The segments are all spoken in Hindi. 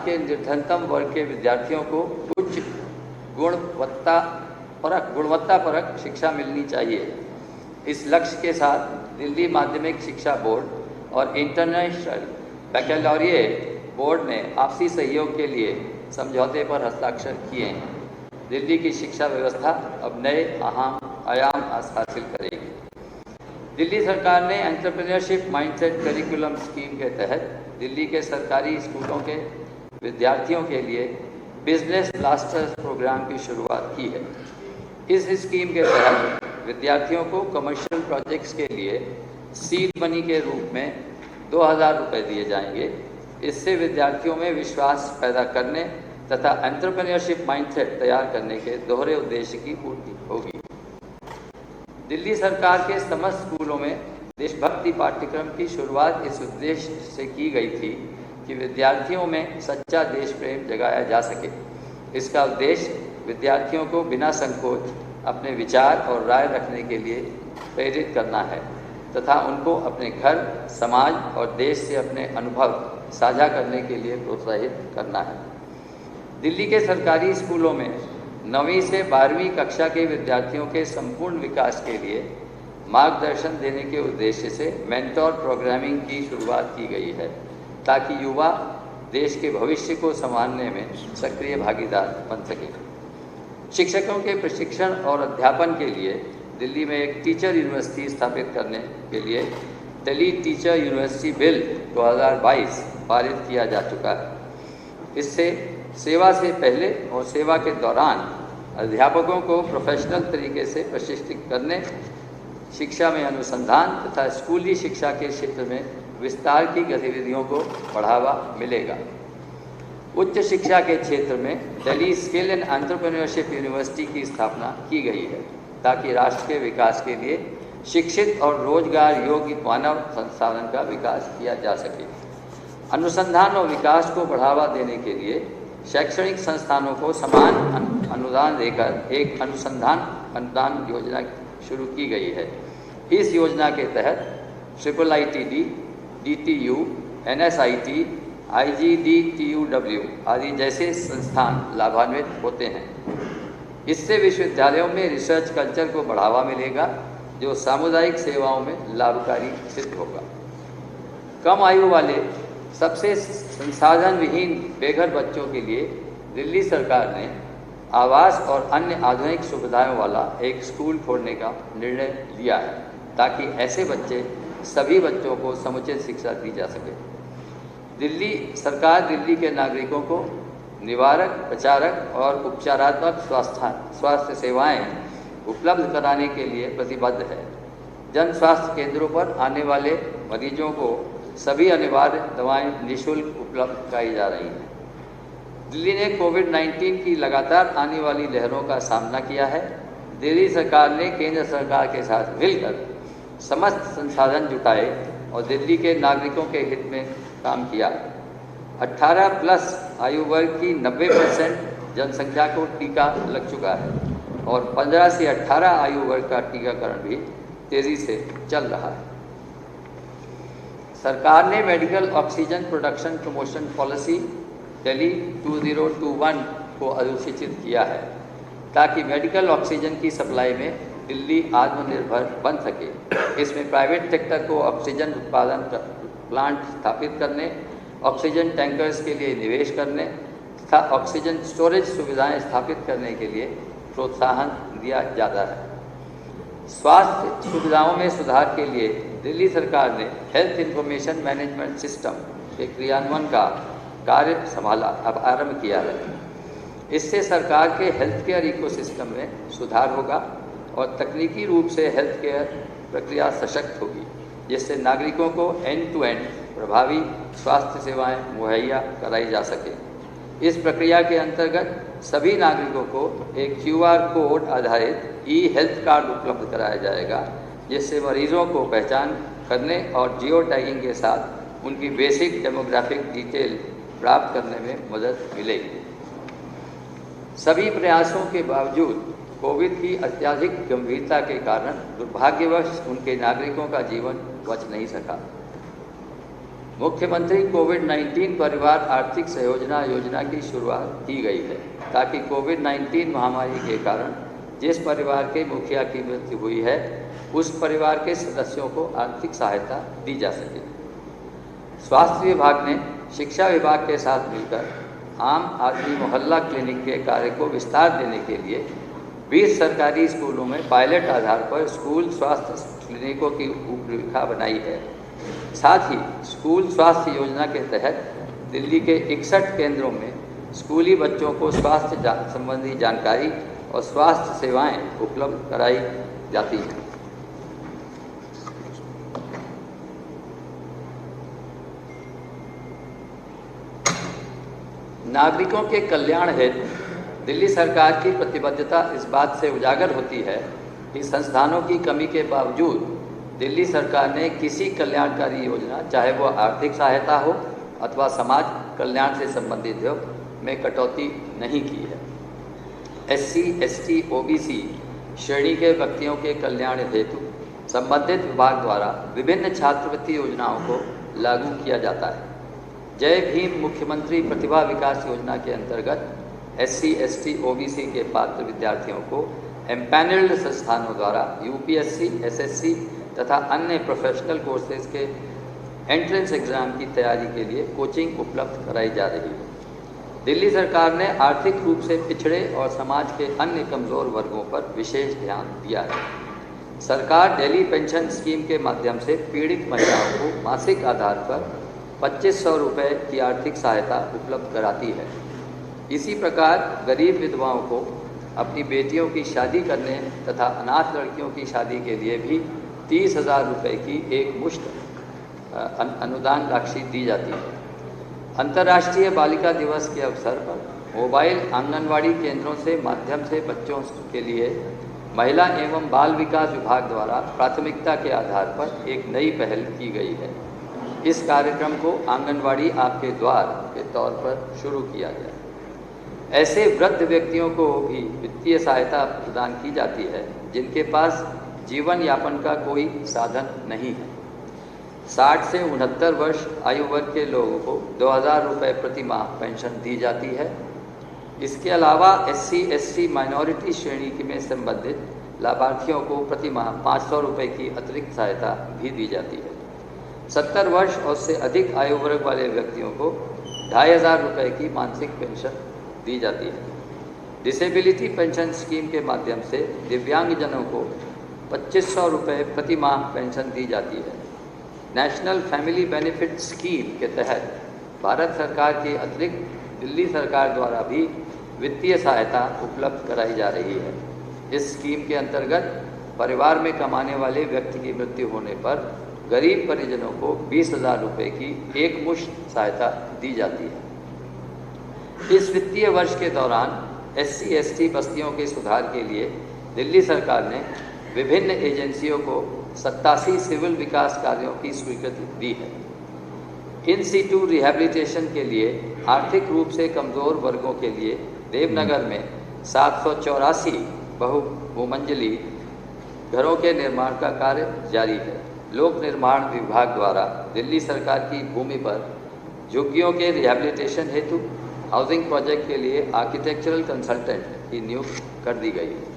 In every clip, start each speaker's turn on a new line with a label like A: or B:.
A: के निर्धनतम वर्ग के विद्यार्थियों को उच्च गुणवत्तापरक शिक्षा मिलनी चाहिए। इस लक्ष्य के साथ दिल्ली माध्यमिक शिक्षा बोर्ड और इंटरनेशनल बैकलॉरिएट बोर्ड ने आपसी सहयोग के लिए समझौते पर हस्ताक्षर किए हैं। दिल्ली की शिक्षा व्यवस्था अब नए आयाम हासिल करेगी। दिल्ली सरकार ने एंटरप्रेन्योरशिप माइंडसेट करिकुलम स्कीम के तहत दिल्ली के सरकारी स्कूलों के विद्यार्थियों के लिए बिजनेस ब्लास्टर्स प्रोग्राम की शुरुआत की है। इस स्कीम के तहत विद्यार्थियों को कमर्शियल प्रोजेक्ट्स के लिए सीड मनी के रूप में 2000 रुपये दिए जाएंगे। इससे विद्यार्थियों में विश्वास पैदा करने तथा एंटरप्रेन्योरशिप माइंडसेट तैयार करने के दोहरे उद्देश्य की पूर्ति होगी। दिल्ली सरकार के समस्त स्कूलों में देशभक्ति पाठ्यक्रम की शुरुआत इस उद्देश्य से की गई थी कि विद्यार्थियों में सच्चा देश प्रेम जगाया जा सके। इसका उद्देश्य विद्यार्थियों को बिना संकोच अपने विचार और राय रखने के लिए प्रेरित करना है तथा उनको अपने घर, समाज और देश से अपने अनुभव साझा करने के लिए प्रोत्साहित करना है। दिल्ली के सरकारी स्कूलों में 9वीं से 12वीं कक्षा के विद्यार्थियों के संपूर्ण विकास के लिए मार्गदर्शन देने के उद्देश्य से मेंटोर प्रोग्रामिंग की शुरुआत की गई है, ताकि युवा देश के भविष्य को संभालने में सक्रिय भागीदार बन सके। शिक्षकों के प्रशिक्षण और अध्यापन के लिए दिल्ली में एक टीचर यूनिवर्सिटी स्थापित करने के लिए दिल्ली टीचर यूनिवर्सिटी बिल 2022 पारित किया जा चुका है। इससे सेवा से पहले और सेवा के दौरान अध्यापकों को प्रोफेशनल तरीके से प्रशिक्षित करने, शिक्षा में अनुसंधान तथा स्कूली शिक्षा के क्षेत्र में विस्तार की गतिविधियों को बढ़ावा मिलेगा। उच्च शिक्षा के क्षेत्र में Delhi skill and entrepreneurship university की स्थापना की गई है, ताकि राष्ट्र के विकास के लिए शिक्षित और रोजगार योग्य मानव संसाधन का विकास किया जा सके। अनुसंधान और विकास को बढ़ावा देने के लिए शैक्षणिक संस्थानों को समान अनुदान देकर एक अनुदान योजना शुरू की गई है। इस योजना के तहत IIITD, DTU, NSIT, IGDTUW आदि जैसे संस्थान लाभान्वित होते हैं। इससे विश्वविद्यालयों में रिसर्च कल्चर को बढ़ावा मिलेगा, जो सामुदायिक सेवाओं में लाभकारी सिद्ध होगा। कम आयु वाले सबसे संसाधन विहीन बेघर बच्चों के लिए दिल्ली सरकार ने आवास और अन्य आधुनिक सुविधाओं वाला एक स्कूल खोलने का निर्णय लिया है, ताकि ऐसे सभी बच्चों को समुचित शिक्षा दी जा सके। दिल्ली सरकार दिल्ली के नागरिकों को निवारक, प्रचारक और उपचारात्मक स्वास्थ्य सेवाएं उपलब्ध कराने के लिए प्रतिबद्ध है। जन स्वास्थ्य केंद्रों पर आने वाले मरीजों को सभी अनिवार्य दवाएं निःशुल्क उपलब्ध कराई जा रही हैं। दिल्ली ने कोविड-19 की लगातार आने वाली लहरों का सामना किया है। दिल्ली सरकार ने केंद्र सरकार के साथ मिलकर समस्त संसाधन जुटाए और दिल्ली के नागरिकों के हित में काम किया। 18+ आयु वर्ग की 90% जनसंख्या को टीका लग चुका है और 15 से 18 आयु वर्ग का टीकाकरण भी तेज़ी से चल रहा है। सरकार ने medical oxygen production promotion policy Delhi 2021 को अधिसूचित किया है, ताकि मेडिकल ऑक्सीजन की सप्लाई में दिल्ली आत्मनिर्भर बन सके। इसमें प्राइवेट सेक्टर को ऑक्सीजन उत्पादन प्लांट स्थापित करने, ऑक्सीजन टैंकर्स के लिए निवेश करने तथा ऑक्सीजन स्टोरेज सुविधाएं स्थापित करने के लिए प्रोत्साहन दिया जाता है। स्वास्थ्य सुविधाओं में सुधार के लिए दिल्ली सरकार ने हेल्थ इंफॉर्मेशन मैनेजमेंट सिस्टम के क्रियान्वयन का कार्य आरंभ किया है। इससे सरकार के हेल्थ केयर इकोसिस्टम में सुधार होगा और तकनीकी रूप से हेल्थ केयर प्रक्रिया सशक्त होगी, जिससे नागरिकों को एंड टू एंड प्रभावी स्वास्थ्य सेवाएं मुहैया कराई जा सके। इस प्रक्रिया के अंतर्गत सभी नागरिकों को एक QR कोड आधारित हेल्थ कार्ड उपलब्ध कराया जाएगा, जिससे मरीजों को पहचान करने और जियो टैगिंग के साथ उनकी बेसिक डेमोग्राफिक डिटेल प्राप्त करने में मदद मिलेगी। सभी प्रयासों के बावजूद कोविड की अत्यधिक गंभीरता के कारण दुर्भाग्यवश उनके नागरिकों का जीवन बच नहीं सका। मुख्यमंत्री कोविड-19 परिवार आर्थिक सहयोजना योजना की शुरुआत की गई है ताकि कोविड-19 महामारी के कारण जिस परिवार के मुखिया की मृत्यु हुई है उस परिवार के सदस्यों को आर्थिक सहायता दी जा सके। स्वास्थ्य विभाग ने शिक्षा विभाग के साथ मिलकर आम आदमी मोहल्ला क्लिनिक के कार्य को विस्तार देने के लिए 20 सरकारी स्कूलों में पायलट आधार पर स्कूल स्वास्थ्य क्लिनिकों की रूपरेखा बनाई है। साथ ही स्कूल स्वास्थ्य योजना के तहत दिल्ली के 61 केंद्रों में स्कूली बच्चों को स्वास्थ्य संबंधी जानकारी और स्वास्थ्य सेवाएं उपलब्ध कराई जाती हैं। नागरिकों के कल्याण हेतु दिल्ली सरकार की प्रतिबद्धता इस बात से उजागर होती है कि संस्थानों की कमी के बावजूद दिल्ली सरकार ने किसी कल्याणकारी योजना, चाहे वो आर्थिक सहायता हो अथवा समाज कल्याण से संबंधित हो, में कटौती नहीं की है। SC, ST, OBC श्रेणी के व्यक्तियों के कल्याण हेतु संबंधित विभाग द्वारा विभिन्न छात्रवृत्ति योजनाओं को लागू किया जाता है। जय भीम मुख्यमंत्री प्रतिभा विकास योजना के अंतर्गत SC, ST, OBC के पात्र विद्यार्थियों को एम्पैनल्ड संस्थानों द्वारा UPSC, SSC तथा अन्य प्रोफेशनल कोर्सेज के एंट्रेंस एग्ज़ाम की तैयारी के लिए कोचिंग उपलब्ध कराई जा रही है। दिल्ली सरकार ने आर्थिक रूप से पिछड़े और समाज के अन्य कमज़ोर वर्गों पर विशेष ध्यान दिया है। सरकार दिल्ली पेंशन स्कीम के माध्यम से पीड़ित महिलाओं को मासिक आधार पर 2500 रुपये की आर्थिक सहायता उपलब्ध कराती है। इसी प्रकार गरीब विधवाओं को अपनी बेटियों की शादी करने तथा अनाथ लड़कियों की शादी के लिए भी 30,000 रुपये की एक मुश्त अनुदान राशि दी जाती है। अंतर्राष्ट्रीय बालिका दिवस के अवसर पर मोबाइल आंगनवाड़ी केंद्रों से माध्यम से बच्चों के लिए महिला एवं बाल विकास विभाग द्वारा प्राथमिकता के आधार पर एक नई पहल की गई है। इस कार्यक्रम को आंगनवाड़ी आपके द्वार के तौर पर शुरू किया गया। ऐसे वृद्ध व्यक्तियों को भी वित्तीय सहायता प्रदान की जाती है जिनके पास जीवन यापन का कोई साधन नहीं है। 60 से 69 वर्ष आयु वर्ग के लोगों को 2000 रुपये प्रति माह पेंशन दी जाती है। इसके अलावा SC, ST माइनॉरिटी श्रेणी में संबंधित लाभार्थियों को प्रति माह 500 रुपये की अतिरिक्त सहायता भी दी जाती है। 70 वर्ष और उससे अधिक आयु वर्ग वाले व्यक्तियों को 2500 रुपये की मासिक पेंशन दी जाती है। डिसेबिलिटी पेंशन स्कीम के माध्यम से दिव्यांगजनों को 2500 रुपये प्रति माह पेंशन दी जाती है। नेशनल फैमिली बेनिफिट स्कीम के तहत भारत सरकार के अतिरिक्त दिल्ली सरकार द्वारा भी वित्तीय सहायता उपलब्ध कराई जा रही है। इस स्कीम के अंतर्गत परिवार में कमाने वाले व्यक्ति की मृत्यु होने पर गरीब परिजनों को 20,000 रुपये की एक मुश्त सहायता दी जाती है। इस वित्तीय वर्ष के दौरान SC, ST बस्तियों के सुधार के लिए दिल्ली सरकार ने विभिन्न एजेंसियों को 87 सिविल विकास कार्यों की स्वीकृति दी है। इन सीटू रिहैबिलिटेशन के लिए आर्थिक रूप से कमज़ोर वर्गों के लिए देवनगर में 784 बहुमंजिली घरों के निर्माण का कार्य जारी है। लोक निर्माण विभाग द्वारा दिल्ली सरकार की भूमि पर झुग्गियों के रिहैबिलिटेशन हेतु हाउसिंग प्रोजेक्ट के लिए आर्किटेक्चरल कंसल्टेंट की नियुक्ति कर दी गई है।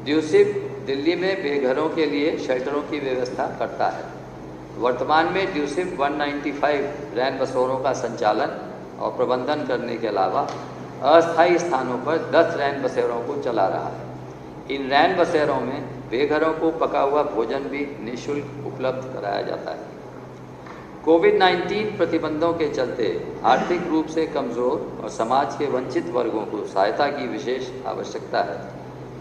A: ड्यूसिप दिल्ली में बेघरों के लिए शेल्टरों की व्यवस्था करता है। वर्तमान में ड्यूसिप 195 रैन बसेरों का संचालन और प्रबंधन करने के अलावा अस्थायी स्थानों पर 10 रैन बसेरों को चला रहा है। इन रैन बसेरों में बेघरों को पका हुआ भोजन भी निःशुल्क उपलब्ध कराया जाता है। कोविड-19 प्रतिबंधों के चलते आर्थिक रूप से कमज़ोर और समाज के वंचित वर्गों को सहायता की विशेष आवश्यकता है।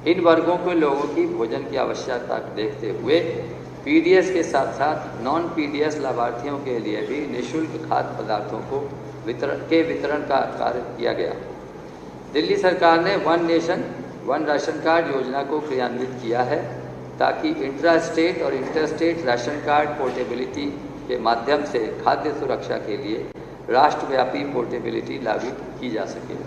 A: इन वर्गों के लोगों की भोजन की आवश्यकता देखते हुए PDS के साथ साथ नॉन PDS लाभार्थियों के लिए भी निःशुल्क खाद्य पदार्थों को वितरण का कार्य किया गया। दिल्ली सरकार ने one nation one ration card योजना को क्रियान्वित किया है ताकि इंट्रा स्टेट और inter state ration card portability के माध्यम से खाद्य सुरक्षा के लिए राष्ट्रव्यापी पोर्टेबिलिटी लागू की जा सके।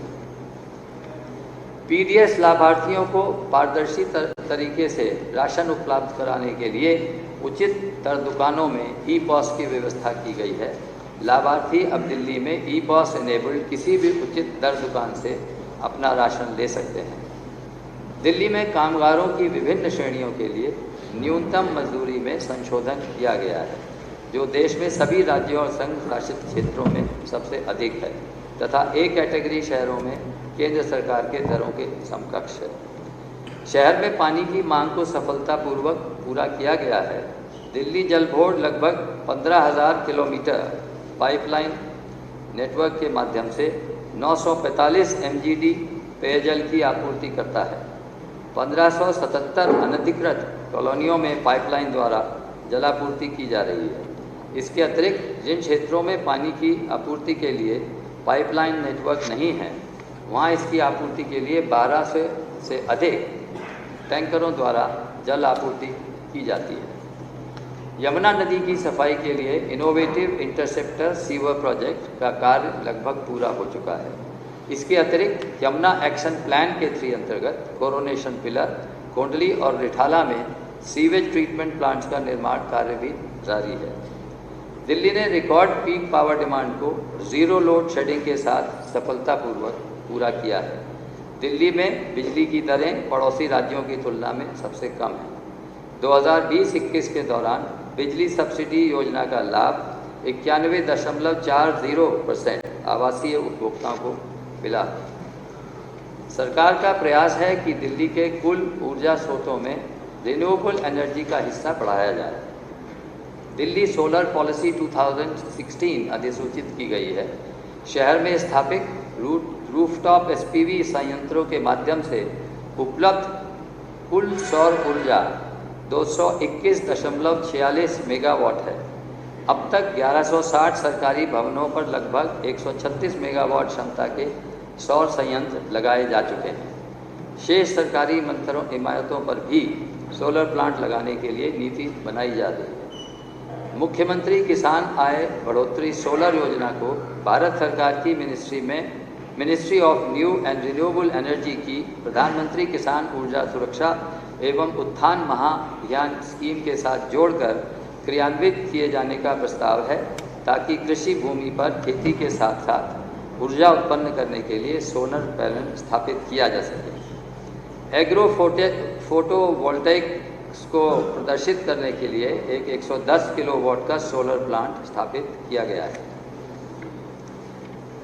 A: पीडीएस लाभार्थियों को पारदर्शी तरीके से राशन उपलब्ध कराने के लिए उचित दर दुकानों में ई पॉस की व्यवस्था की गई है। लाभार्थी अब दिल्ली में ई पॉस इनेबल्ड किसी भी उचित दर दुकान से अपना राशन ले सकते हैं। दिल्ली में कामगारों की विभिन्न श्रेणियों के लिए न्यूनतम मजदूरी में संशोधन किया गया है, जो देश में सभी राज्यों और संघ शासित क्षेत्रों में सबसे अधिक है तथा ए कैटेगरी शहरों में केंद्र सरकार के दरों के समकक्ष है। शहर में पानी की मांग को सफलतापूर्वक पूरा किया गया है। दिल्ली जल बोर्ड लगभग 15,000 किलोमीटर पाइपलाइन नेटवर्क के माध्यम से 945 MGD पेयजल की आपूर्ति करता है। 1577 अनधिकृत कॉलोनियों में पाइपलाइन द्वारा जलापूर्ति की जा रही है। इसके अतिरिक्त जिन क्षेत्रों में पानी की आपूर्ति के लिए पाइपलाइन नेटवर्क नहीं है, वहाँ इसकी आपूर्ति के लिए 12 से अधिक टैंकरों द्वारा जल आपूर्ति की जाती है। यमुना नदी की सफाई के लिए इनोवेटिव इंटरसेप्टर सीवर प्रोजेक्ट का कार्य लगभग पूरा हो चुका है। इसके अतिरिक्त यमुना एक्शन प्लान के 3 अंतर्गत कोरोनेशन पिलर, कोंडली और रिठाला में सीवेज ट्रीटमेंट प्लांट्स का निर्माण कार्य भी जारी है। दिल्ली ने रिकॉर्ड पीक पावर डिमांड को जीरो लोड शेडिंग के साथ सफलतापूर्वक पूरा किया है। दिल्ली में बिजली की दरें पड़ोसी राज्यों की तुलना में सबसे कम है। 2020-21 के दौरान बिजली सब्सिडी योजना का लाभ 91.40% आवासीय उपभोक्ताओं को मिला। सरकार का प्रयास है कि दिल्ली के कुल ऊर्जा स्रोतों में रिन्यूएबल एनर्जी का हिस्सा बढ़ाया जाए। दिल्ली सोलर पॉलिसी 2016 अधिसूचित की गई है। शहर में स्थापित रूफटॉप SPV संयंत्रों के माध्यम से उपलब्ध कुल सौर ऊर्जा 221.46 मेगावाट है। अब तक 1160 सरकारी भवनों पर लगभग 136 मेगावाट क्षमता के सौर संयंत्र लगाए जा चुके हैं। शेष सरकारी इमारतों पर भी सोलर प्लांट लगाने के लिए नीति बनाई जा रही है। मुख्यमंत्री किसान आय बढ़ोतरी सोलर योजना को भारत सरकार की ministry of new and renewable energy की प्रधानमंत्री किसान ऊर्जा सुरक्षा एवं उत्थान महाअभियान स्कीम के साथ जोड़कर क्रियान्वित किए जाने का प्रस्ताव है, ताकि कृषि भूमि पर खेती के साथ साथ ऊर्जा उत्पन्न करने के लिए सोलर पैनल स्थापित किया जा सके। एग्रो फोटोवोल्टेइक्स को प्रदर्शित करने के लिए एक 110 किलोवाट का सोलर प्लांट स्थापित किया गया है।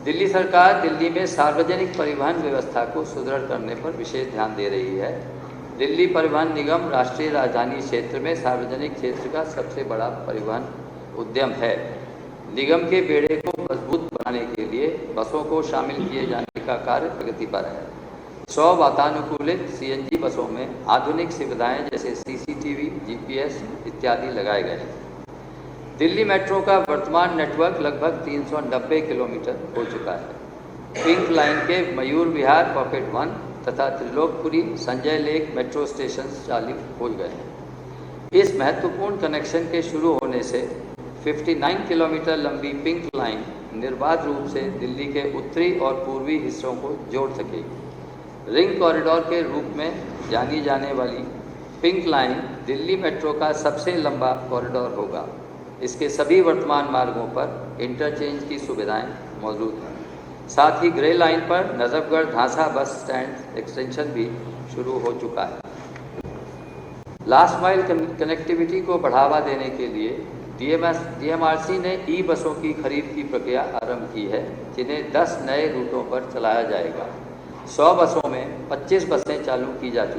A: दिल्ली सरकार दिल्ली में सार्वजनिक परिवहन व्यवस्था को सुदृढ़ करने पर विशेष ध्यान दे रही है। दिल्ली परिवहन निगम राष्ट्रीय राजधानी क्षेत्र में सार्वजनिक क्षेत्र का सबसे बड़ा परिवहन उद्यम है। निगम के बेड़े को मजबूत बनाने के लिए बसों को शामिल किए जाने का कार्य प्रगति पर है। 100 वातानुकूलित CNG बसों में आधुनिक सुविधाएं जैसे CCTV, GPS इत्यादि लगाए गए हैं। दिल्ली मेट्रो का वर्तमान नेटवर्क लगभग 390 किलोमीटर हो चुका है। पिंक लाइन के मयूर विहार पॉकेट 1 तथा Trilokpuri Sanjay lake metro station चालू हो गए हैं। इस महत्वपूर्ण कनेक्शन के शुरू होने से 59 किलोमीटर लंबी पिंक लाइन निर्बाध रूप से दिल्ली के उत्तरी और पूर्वी हिस्सों को जोड़ सकेगी। रिंग कॉरिडोर के रूप में जानी जाने वाली पिंक लाइन दिल्ली मेट्रो का सबसे लंबा कॉरिडोर होगा। इसके सभी वर्तमान मार्गों पर इंटरचेंज की सुविधाएं मौजूद हैं। साथ ही ग्रे लाइन पर Najafgarh Dhansa bus stand extension भी शुरू हो चुका है। लास्ट माइल कनेक्टिविटी को बढ़ावा देने के लिए DMRC ने बसों की खरीद की प्रक्रिया आरंभ की है, जिन्हें 10 नए रूटों पर चलाया जाएगा। 100 बसों में 25 बसें चालू की जा चुकी हैं।